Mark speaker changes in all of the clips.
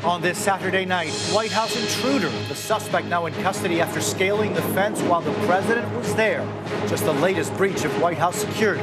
Speaker 1: On this Saturday night, White House intruder, the suspect now in custody after scaling the fence while the president was there. Just the latest breach of White House security.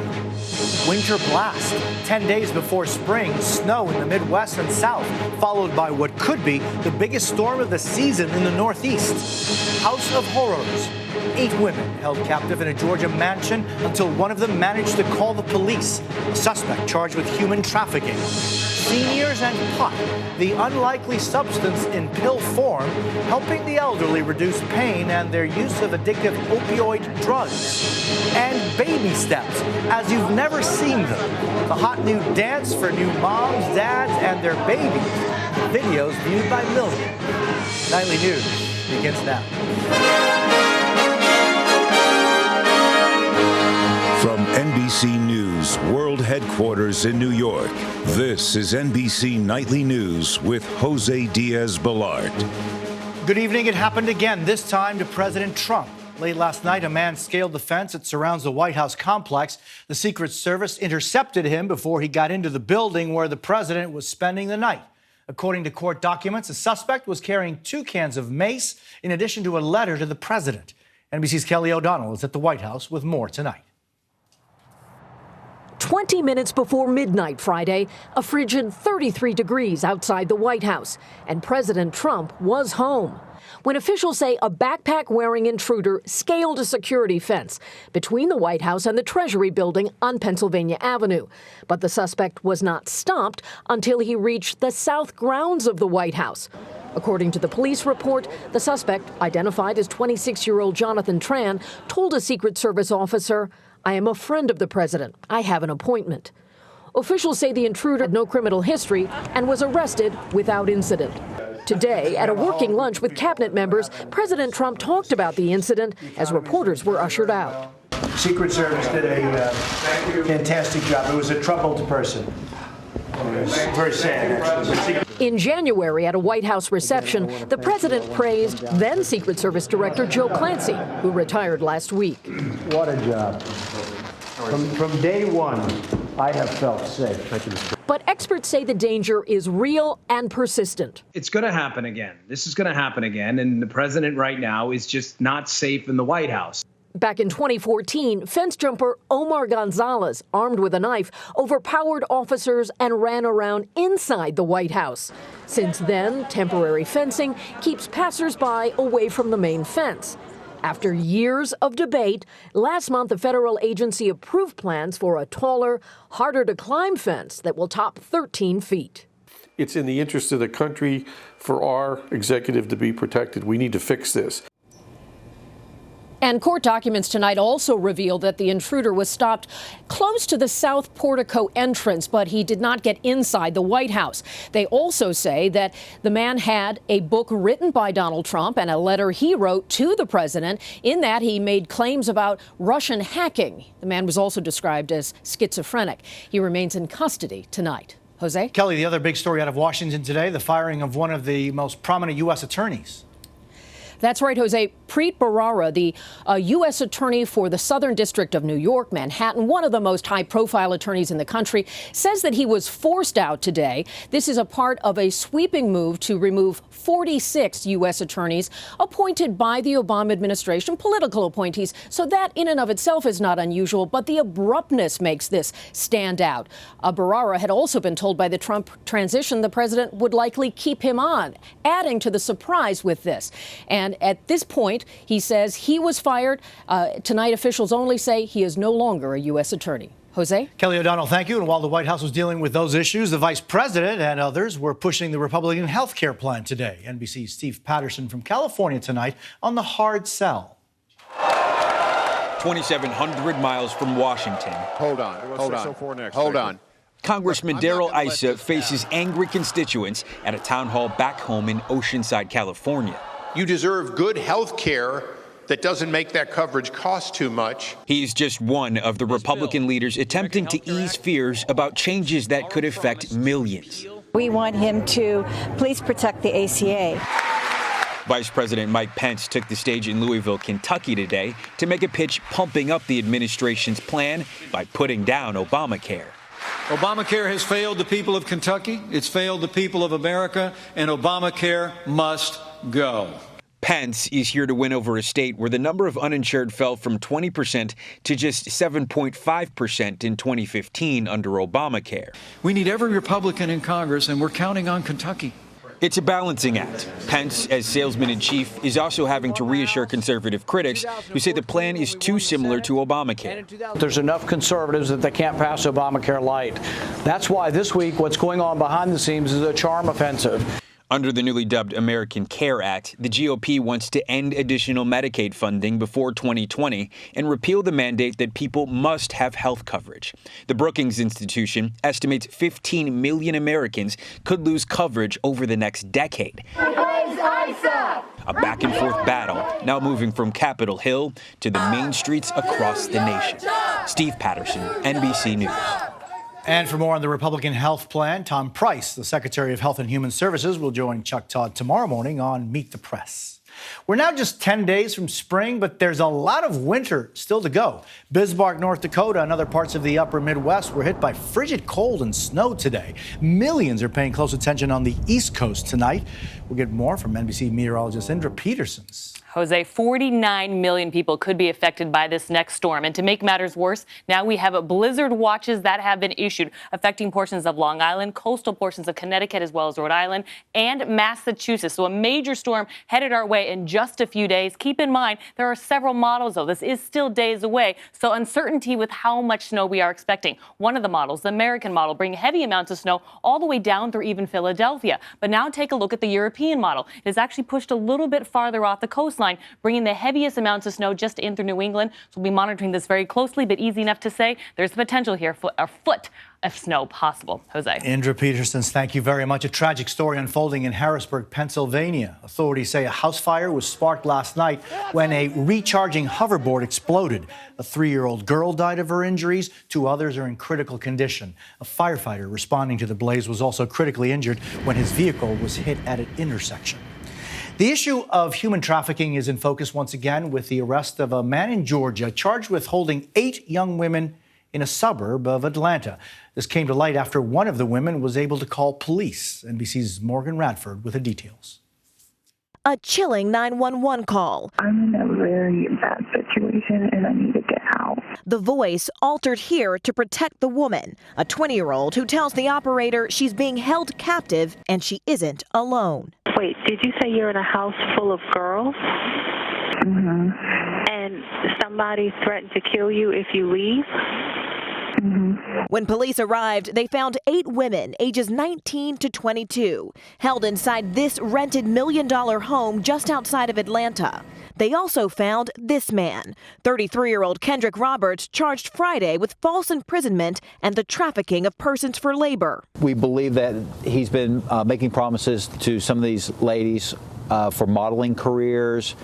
Speaker 1: Winter blast, 10 days before spring, snow in the Midwest and South, followed by what could be the biggest storm of the season in the Northeast. House of horrors. 8 women held captive in a Georgia mansion until one of them managed to call the police. A suspect charged with human trafficking. Seniors and pot, the unlikely substance in pill form, helping the elderly reduce pain and their use of addictive opioid drugs. And baby steps, as you've never seen them. The hot new dance for new moms, dads, and their babies. Videos viewed by millions. Nightly News begins now.
Speaker 2: From NBC News World Headquarters in New York, this is NBC Nightly News with Jose Diaz-Balart.
Speaker 1: Good evening. It happened again, this time to President Trump. Late last night, a man scaled the fence that surrounds the White House complex. The Secret Service intercepted him before he got into the building where the president was spending the night. According to court documents, the suspect was carrying 2 cans of mace in addition to a letter to the president. NBC's Kelly O'Donnell is at the White House with more tonight.
Speaker 3: 20 minutes before midnight Friday, a frigid 33 degrees outside the White House, and President Trump was home. When officials say a backpack-wearing intruder scaled a security fence between the White House and the Treasury building on Pennsylvania Avenue. But the suspect was not stopped until he reached the south grounds of the White House. According to the police report, the suspect, identified as 26-year-old Jonathan Tran, told a Secret Service officer, "I am a friend of the president. I have an appointment." Officials say the intruder had no criminal history and was arrested without incident. Today, at a working lunch with cabinet members, President Trump talked about the incident as reporters were ushered out.
Speaker 1: Secret Service did a fantastic job. It was a troubled person. It was very sad, actually.
Speaker 3: In January, at a White House reception, the president praised then Secret Service Director Joe Clancy, who retired last week.
Speaker 4: What a job. From day one, I have felt safe.
Speaker 3: But experts say the danger is real and persistent.
Speaker 5: It's going to happen again. This is going to happen again. And the president right now is just not safe in the White House.
Speaker 3: Back in 2014, fence jumper Omar Gonzalez, armed with a knife, overpowered officers and ran around inside the White House. Since then, temporary fencing keeps passersby away from the main fence. After years of debate, last month a federal agency approved plans for a taller, harder-to-climb fence that will top 13 feet.
Speaker 6: It's in the interest of the country for our executive to be protected. We need to fix this.
Speaker 3: And court documents tonight also reveal that the intruder was stopped close to the south portico entrance, but he did not get inside the White House. They also say that the man had a book written by Donald Trump and a letter he wrote to the president. In that, he made claims about Russian hacking. The man was also described as schizophrenic. He remains in custody tonight. Jose?
Speaker 1: Kelly, the other big story out of Washington today, the firing of one of the most prominent U.S. attorneys.
Speaker 3: That's right, Jose. Preet Bharara, the U.S. attorney for the Southern District of New York, Manhattan, one of the most high-profile attorneys in the country, says that he was forced out today. This is a part of a sweeping move to remove 46 U.S. attorneys appointed by the Obama administration, political appointees. So that in and of itself is not unusual, but the abruptness makes this stand out. Bharara had also been told by the Trump transition the president would likely keep him on, adding to the surprise with this. And at this point, he says he was fired. Tonight, officials only say he is no longer a U.S. attorney. Jose?
Speaker 1: Kelly O'Donnell, thank you. And while the White House was dealing with those issues, the vice president and others were pushing the Republican health care plan today. NBC's Steve Patterson from California tonight on the hard sell.
Speaker 7: 2,700 miles from Washington.
Speaker 8: Hold on.
Speaker 7: Congressman Darrell Issa faces angry constituents at a town hall back home in Oceanside, California.
Speaker 8: You deserve good health care that doesn't make that coverage cost too much.
Speaker 7: He's just one of the Republican leaders attempting to ease fears about changes that could affect millions.
Speaker 9: We want him to please protect the ACA.
Speaker 7: Vice President Mike Pence took the stage in Louisville, Kentucky today to make a pitch pumping up the administration's plan by putting down Obamacare.
Speaker 10: Obamacare has failed the people of Kentucky. It's failed the people of America, and Obamacare must go.
Speaker 7: Pence is here to win over a state where the number of uninsured fell from 20% to just 7.5% in 2015 under Obamacare.
Speaker 10: We need every Republican in Congress, and we're counting on Kentucky.
Speaker 7: It's a balancing act. Pence, as salesman-in-chief, is also having to reassure conservative critics who say the plan is too similar to Obamacare.
Speaker 4: There's enough conservatives that they can't pass Obamacare light. That's why this week what's going on behind the scenes is a charm offensive.
Speaker 7: Under the newly dubbed American Care Act, the GOP wants to end additional Medicaid funding before 2020 and repeal the mandate that people must have health coverage. The Brookings Institution estimates 15 million Americans could lose coverage over the next decade. A back-and-forth battle, now moving from Capitol Hill to the main streets across the nation. Steve Patterson, NBC News.
Speaker 1: And for more on the Republican health plan, Tom Price, the Secretary of Health and Human Services, will join Chuck Todd tomorrow morning on Meet the Press. We're now just 10 days from spring, but there's a lot of winter still to go. Bismarck, North Dakota, and other parts of the upper Midwest were hit by frigid cold and snow today. Millions are paying close attention on the East Coast tonight. We'll get more from NBC meteorologist Indra Petersons.
Speaker 11: Jose, 49 million people could be affected by this next storm. And to make matters worse, now we have blizzard watches that have been issued, affecting portions of Long Island, coastal portions of Connecticut, as well as Rhode Island and Massachusetts. So a major storm headed our way in just a few days. Keep in mind, there are several models, though. This is still days away, so uncertainty with how much snow we are expecting. One of the models, the American model, bring heavy amounts of snow all the way down through even Philadelphia. But now take a look at the European model. It is actually pushed a little bit farther off the coastline, bringing the heaviest amounts of snow just in through New England. So we'll be monitoring this very closely, but easy enough to say there's the potential here for a foot of snow possible. Jose.
Speaker 1: Indra Petersons, thank you very much. A tragic story unfolding in Harrisburg, Pennsylvania. Authorities say a house fire was sparked last night when a recharging hoverboard exploded. A 3-year-old girl died of her injuries. 2 others are in critical condition. A firefighter responding to the blaze was also critically injured when his vehicle was hit at an intersection. The issue of human trafficking is in focus once again with the arrest of a man in Georgia charged with holding 8 young women in a suburb of Atlanta. This came to light after one of the women was able to call police. NBC's Morgan Radford with the details.
Speaker 12: A chilling 911 call.
Speaker 13: I'm in a very bad situation and I need to get out.
Speaker 12: The voice altered here to protect the woman, a 20-year-old who tells the operator she's being held captive and she isn't alone.
Speaker 13: Wait, did you say you're in a house full of girls? Mm-hmm. And somebody threatened to kill you if you leave? Mm-hmm.
Speaker 12: When police arrived, they found 8 women ages 19 to 22 held inside this rented $1 million home just outside of Atlanta. They also found this man, 33-year-old Kendrick Roberts, charged Friday with false imprisonment and the trafficking of persons for labor.
Speaker 14: We believe that he's been making promises to some of these ladies for modeling careers,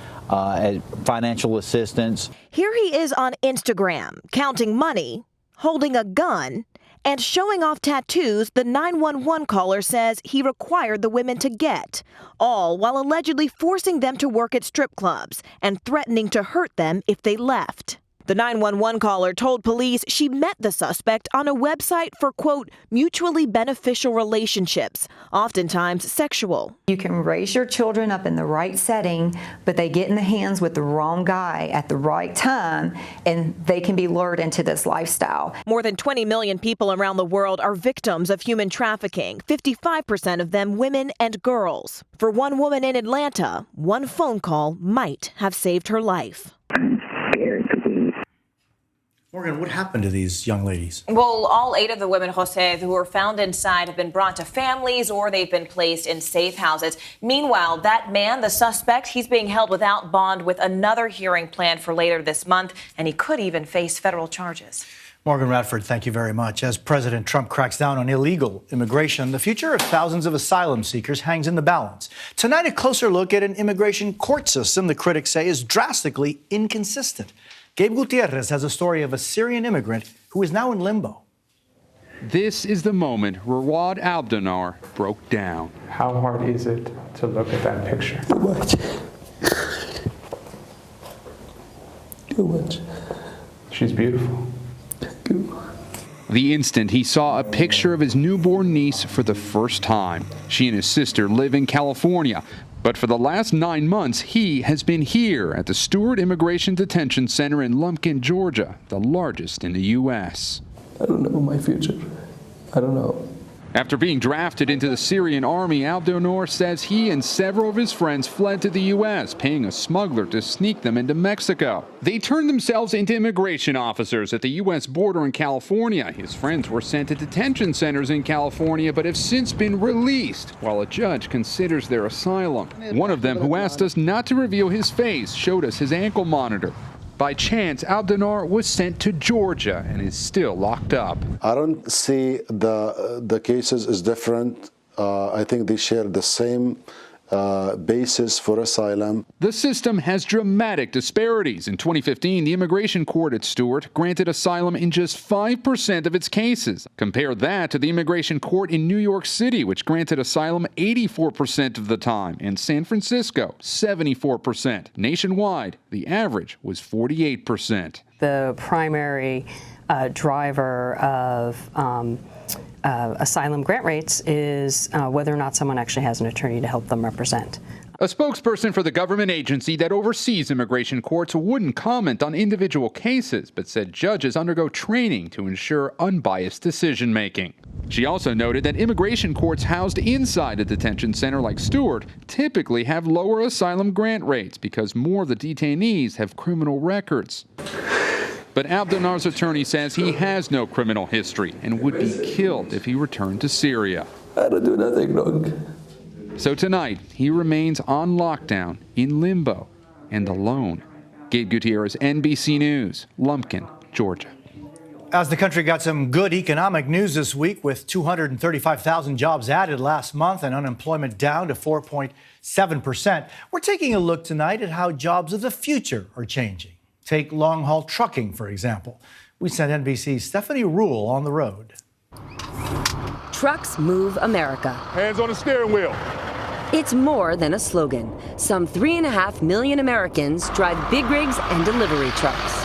Speaker 14: financial assistance.
Speaker 12: Here he is on Instagram, counting money, holding a gun, and showing off tattoos the 911 caller says he required the women to get, all while allegedly forcing them to work at strip clubs and threatening to hurt them if they left. The 911 caller told police she met the suspect on a website for, quote, mutually beneficial relationships, oftentimes sexual.
Speaker 15: You can raise your children up in the right setting, but they get in the hands with the wrong guy at the right time, and they can be lured into this lifestyle.
Speaker 12: More than 20 million people around the world are victims of human trafficking, 55% of them women and girls. For one woman in Atlanta, one phone call might have saved her life.
Speaker 1: Morgan, what happened to these young ladies?
Speaker 16: Well, all 8 of the women, Jose, who were found inside have been brought to families or they've been placed in safe houses. Meanwhile, that man, the suspect, he's being held without bond with another hearing planned for later this month, and he could even face federal charges.
Speaker 1: Morgan Radford, thank you very much. As President Trump cracks down on illegal immigration, the future of thousands of asylum seekers hangs in the balance. Tonight, a closer look at an immigration court system the critics say is drastically inconsistent. Gabe Gutierrez has a story of a Syrian immigrant who is now in limbo.
Speaker 17: This is the moment Rawad Abdanar broke down.
Speaker 18: How hard is it to look at that picture?
Speaker 19: Too much. Too much.
Speaker 18: She's beautiful.
Speaker 19: Thank you.
Speaker 17: A The instant he saw a picture of his newborn niece for the first time. She and his sister live in California. But for the last 9 months, he has been here at the Stewart Immigration Detention Center in Lumpkin, Georgia, the largest in the U.S.
Speaker 19: I don't know my future. I don't know.
Speaker 17: After being drafted into the Syrian army, Abdelnour says he and several of his friends fled to the U.S., paying a smuggler to sneak them into Mexico. They turned themselves into immigration officers at the U.S. border in California. His friends were sent to detention centers in California, but have since been released while a judge considers their asylum. One of them, who asked us not to reveal his face, showed us his ankle monitor. By chance, Abdelnour was sent to Georgia and is still locked up.
Speaker 20: I don't see the cases as different. I think they share the same basis for asylum.
Speaker 17: The system has dramatic disparities. In 2015, the immigration court at Stewart granted asylum in just 5% of its cases. Compare that to the immigration court in New York City, which granted asylum 84% of the time, and San Francisco, 74%. Nationwide, the average was 48%.
Speaker 21: The primary driver of asylum grant rates is whether or not someone actually has an attorney to help them represent.
Speaker 17: A spokesperson for the government agency that oversees immigration courts wouldn't comment on individual cases, but said judges undergo training to ensure unbiased decision-making. She also noted that immigration courts housed inside a detention center like Stewart typically have lower asylum grant rates because more of the detainees have criminal records. But Abdelnour's attorney says he has no criminal history and would be killed if he returned to Syria.
Speaker 19: I don't do nothing wrong.
Speaker 17: So tonight, he remains on lockdown, in limbo, and alone. Gabe Gutierrez, NBC News, Lumpkin, Georgia.
Speaker 1: As the country got some good economic news this week with 235,000 jobs added last month and unemployment down to 4.7%, we're taking a look tonight at how jobs of the future are changing. Take long-haul trucking, for example. We sent NBC's Stephanie Ruhle on the road.
Speaker 22: Trucks move America.
Speaker 23: Hands on the steering wheel.
Speaker 22: It's more than a slogan. Some 3.5 million Americans drive big rigs and delivery trucks.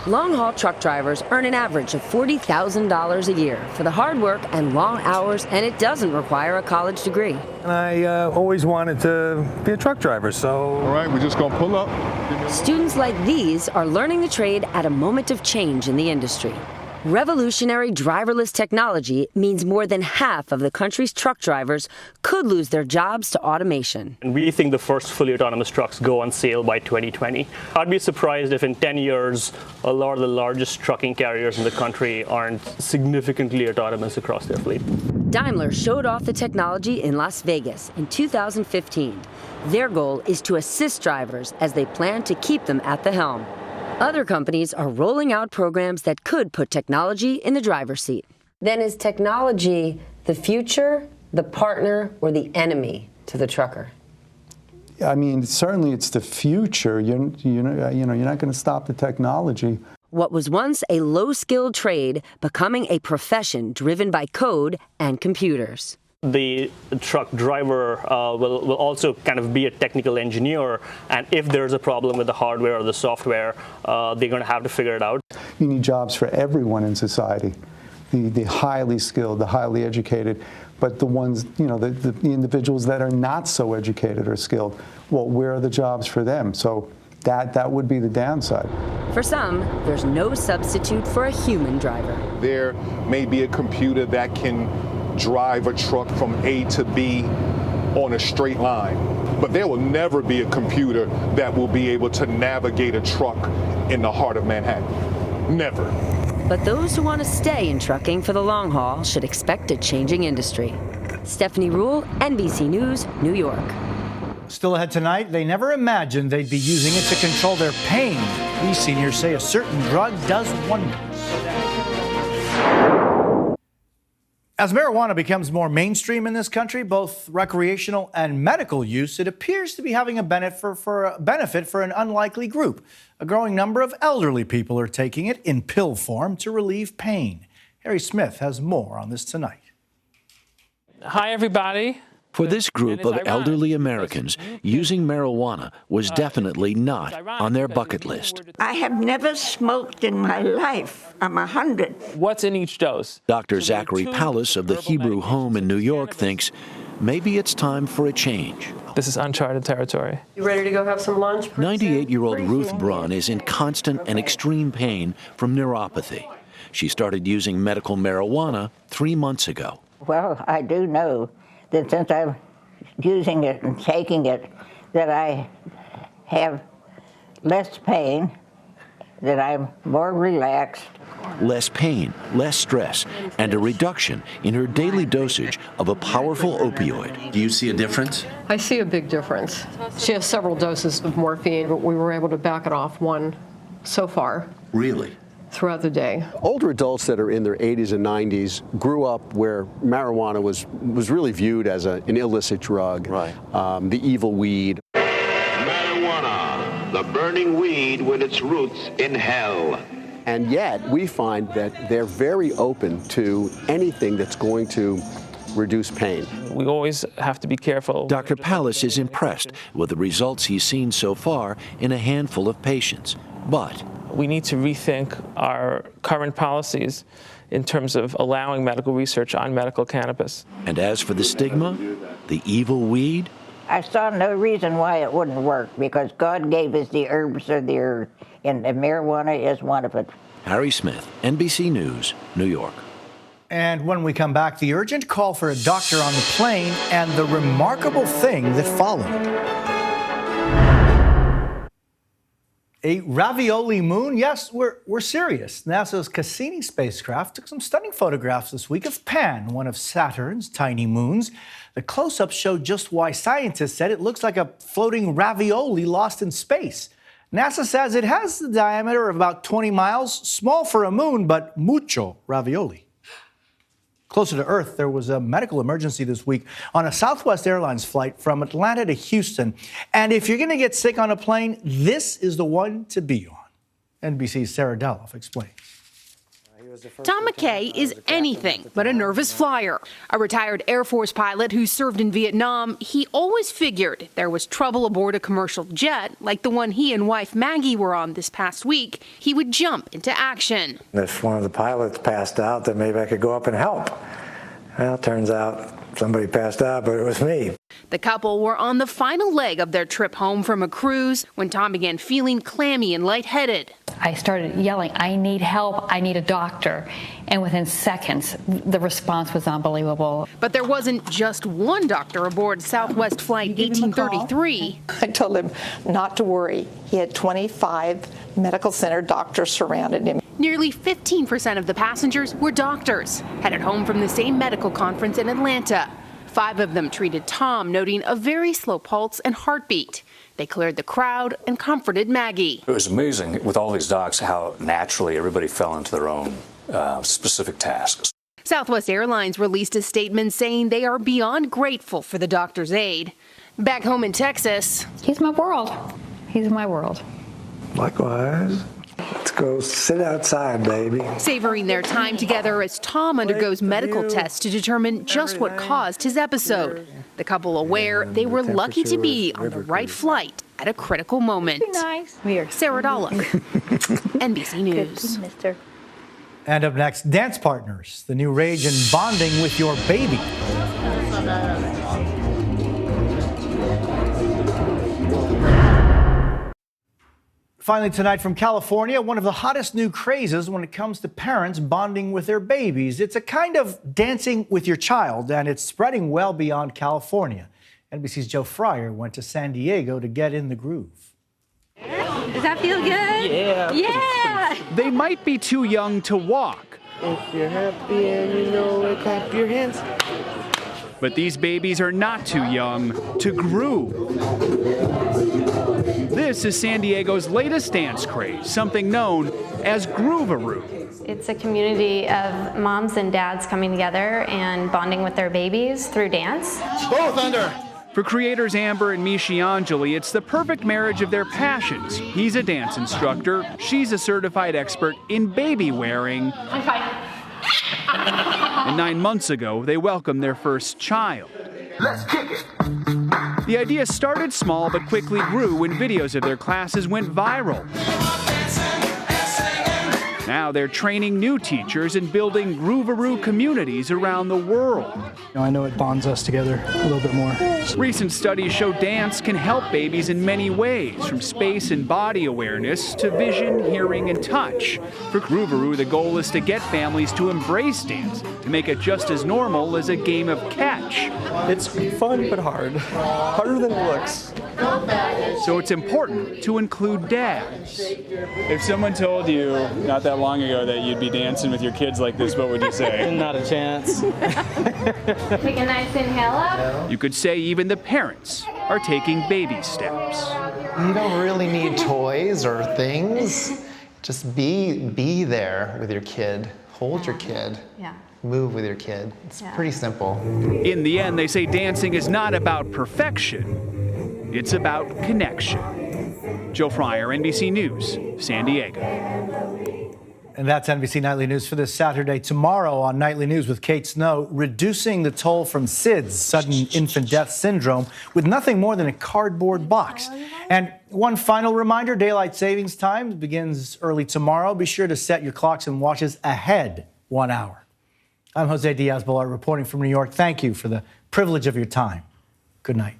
Speaker 22: Long-haul truck drivers earn an average of $40,000 a year for the hard work and long hours, and it doesn't require a college degree.
Speaker 24: And I always wanted to be a truck driver, so...
Speaker 23: All right, we're just going to pull up.
Speaker 22: Students like these are learning the trade at a moment of change in the industry. Revolutionary driverless technology means more than half of the country's truck drivers could lose their jobs to automation.
Speaker 25: And we think the first fully autonomous trucks go on sale by 2020. I'd be surprised if in 10 years, a lot of the largest trucking carriers in the country aren't significantly autonomous across their fleet.
Speaker 22: Daimler showed off the technology in Las Vegas in 2015. Their goal is to assist drivers as they plan to keep them at the helm. Other companies are rolling out programs that could put technology in the driver's seat.
Speaker 3: Then is technology the future, the partner, or the enemy to the trucker?
Speaker 26: I mean, certainly it's the future. You're not going to stop the technology.
Speaker 22: What was once a low-skilled trade becoming a profession driven by code and computers.
Speaker 25: The truck driver will also kind of be a technical engineer, and if there's a problem with the hardware or the software, they're going to have to figure it out.
Speaker 26: You need jobs for everyone in society, the highly skilled, the highly educated, but the ones, the individuals that are not so educated or skilled, well, where are the jobs for them? So that would be the downside.
Speaker 22: For some, there's no substitute for a human driver.
Speaker 23: There may be a computer that can drive a truck from A to B on a straight line, but there will never be a computer that will be able to navigate a truck in the heart of Manhattan. Never.
Speaker 22: But those who want to stay in trucking for the long haul should expect a changing industry. Stephanie Ruhle, NBC News, New York.
Speaker 1: Still ahead tonight, they never imagined they'd be using it to control their pain. These seniors say a certain drug does wonders. As marijuana becomes more mainstream in this country, both recreational and medical use, it appears to be having a benefit for an unlikely group. A growing number of elderly people are taking it in pill form to relieve pain. Harry Smith has more on this tonight.
Speaker 27: Hi, everybody.
Speaker 2: For this group of elderly Americans, using marijuana was definitely not on their bucket list.
Speaker 5: I have never smoked in my life. I'm 100.
Speaker 6: What's in each dose?
Speaker 2: Dr. Zachary Pallas of the Hebrew Home in New York thinks maybe it's time for a change.
Speaker 6: This is uncharted territory.
Speaker 8: You ready to go have some lunch?
Speaker 2: 98-year-old Ruth Brunn is in constant and extreme pain from neuropathy. She started using medical marijuana 3 months ago.
Speaker 5: Well, I do know that since I'm using it and taking it, that I have less pain, that I'm more relaxed.
Speaker 2: Less pain, less stress, and a reduction in her daily dosage of a powerful opioid.
Speaker 9: Do you see a difference?
Speaker 8: I see a big difference. She has several doses of morphine, but we were able to back it off one so far.
Speaker 9: Really?
Speaker 8: Throughout the day.
Speaker 10: Older adults that are in their 80s and 90s grew up where marijuana was really viewed as an illicit drug, right? The evil weed.
Speaker 27: Marijuana, the burning weed with its roots in hell.
Speaker 10: And yet we find that they're very open to anything that's going to reduce pain.
Speaker 6: We always have to be careful.
Speaker 2: Dr. Pallas is impressed with the results he's seen so far in a handful of patients, but
Speaker 6: we need to rethink our current policies in terms of allowing medical research on medical cannabis.
Speaker 2: And as for the stigma, the evil weed?
Speaker 5: I saw no reason why it wouldn't work, because God gave us the herbs of the earth, and marijuana is one of it.
Speaker 2: Harry Smith, NBC News, New York.
Speaker 1: And when we come back, the urgent call for a doctor on the plane and the remarkable thing that followed. A ravioli moon? Yes, we're serious. NASA's Cassini spacecraft took some stunning photographs this week of Pan, one of Saturn's tiny moons. The close-ups showed just why scientists said it looks like a floating ravioli lost in space. NASA says it has the diameter of about 20 miles, small for a moon, but mucho ravioli. Closer to Earth, there was a medical emergency this week on a Southwest Airlines flight from Atlanta to Houston. And if you're going to get sick on a plane, this is the one to be on. NBC's Sarah Daloff explains.
Speaker 28: Tom McKay is anything but a nervous flyer. A retired Air Force pilot who served in Vietnam, he always figured if there was trouble aboard a commercial jet, like the one he and wife Maggie were on this past week, he would jump into action.
Speaker 29: If one of the pilots passed out, then maybe I could go up and help. Well, it turns out somebody passed out, but it was me.
Speaker 28: The couple were on the final leg of their trip home from a cruise when Tom began feeling clammy and lightheaded.
Speaker 30: I started yelling, I need help, I need a doctor. And within seconds, the response was unbelievable.
Speaker 28: But there wasn't just one doctor aboard Southwest Flight 1833.
Speaker 31: I told him not to worry. He had 25 medical center doctors surrounded him.
Speaker 28: Nearly 15% of the passengers were doctors, headed home from the same medical conference in Atlanta. 5 of them treated Tom, noting a very slow pulse and heartbeat. They cleared the crowd and comforted Maggie.
Speaker 32: It was amazing with all these docs how naturally everybody fell into their own specific tasks.
Speaker 28: Southwest Airlines released a statement saying they are beyond grateful for the doctor's aid. Back home in Texas.
Speaker 30: He's my world. He's my world.
Speaker 29: Likewise. Let's go sit outside, baby.
Speaker 28: Savoring their time together as Tom undergoes medical tests to determine just what caused his episode. The couple aware they were lucky to be on the right flight at a critical moment.
Speaker 30: Nice.
Speaker 28: Sarah Daloff, NBC News.
Speaker 1: And up next, dance partners, the new rage in bonding with your baby. Finally tonight from California, one of the hottest new crazes when it comes to parents bonding with their babies. It's a kind of dancing with your child, and it's spreading well beyond California. NBC's Joe Fryer went to San Diego to get in the groove.
Speaker 33: Does that feel good?
Speaker 29: Yeah.
Speaker 33: Yeah.
Speaker 34: They might be too young to walk.
Speaker 29: If you're happy and you know it, clap your hands.
Speaker 34: But these babies are not too young to groove. This is San Diego's latest dance craze, something known as Groovaroo.
Speaker 33: It's a community of moms and dads coming together and bonding with their babies through dance.
Speaker 29: Both under.
Speaker 34: For creators Amber and Mishi Anjali, it's the perfect marriage of their passions. He's a dance instructor. She's a certified expert in baby wearing.
Speaker 33: High five.
Speaker 34: And 9 months ago, they welcomed their first child.
Speaker 4: Let's kick it.
Speaker 34: The idea started small but quickly grew when videos of their classes went viral. Now they're training new teachers and building Groovaroo communities around the world.
Speaker 7: I know it bonds us together a little bit more.
Speaker 34: Recent studies show dance can help babies in many ways, from space and body awareness to vision, hearing, and touch. For Groovaroo, the goal is to get families to embrace dance, to make it just as normal as a game of catch.
Speaker 7: It's fun but hard. Harder than it looks.
Speaker 34: So it's important to include dads. If someone told you not that long ago that you'd be dancing with your kids like this, what would you say?
Speaker 7: Not a chance.
Speaker 33: Take a nice inhale up.
Speaker 34: You could say even the parents are taking baby steps.
Speaker 9: You don't really need toys or things. Just be there with your kid. Hold your kid.
Speaker 33: Yeah.
Speaker 9: Move with your kid. It's pretty simple.
Speaker 34: In the end, they say dancing is not about perfection. It's about connection. Joe Fryer, NBC News, San Diego.
Speaker 1: And that's NBC Nightly News for this Saturday. Tomorrow on Nightly News with Kate Snow, reducing the toll from SIDS, sudden infant death syndrome, with nothing more than a cardboard box. And one final reminder, daylight savings time begins early tomorrow. Be sure to set your clocks and watches ahead 1 hour. I'm Jose Diaz-Balart reporting from New York. Thank you for the privilege of your time. Good night.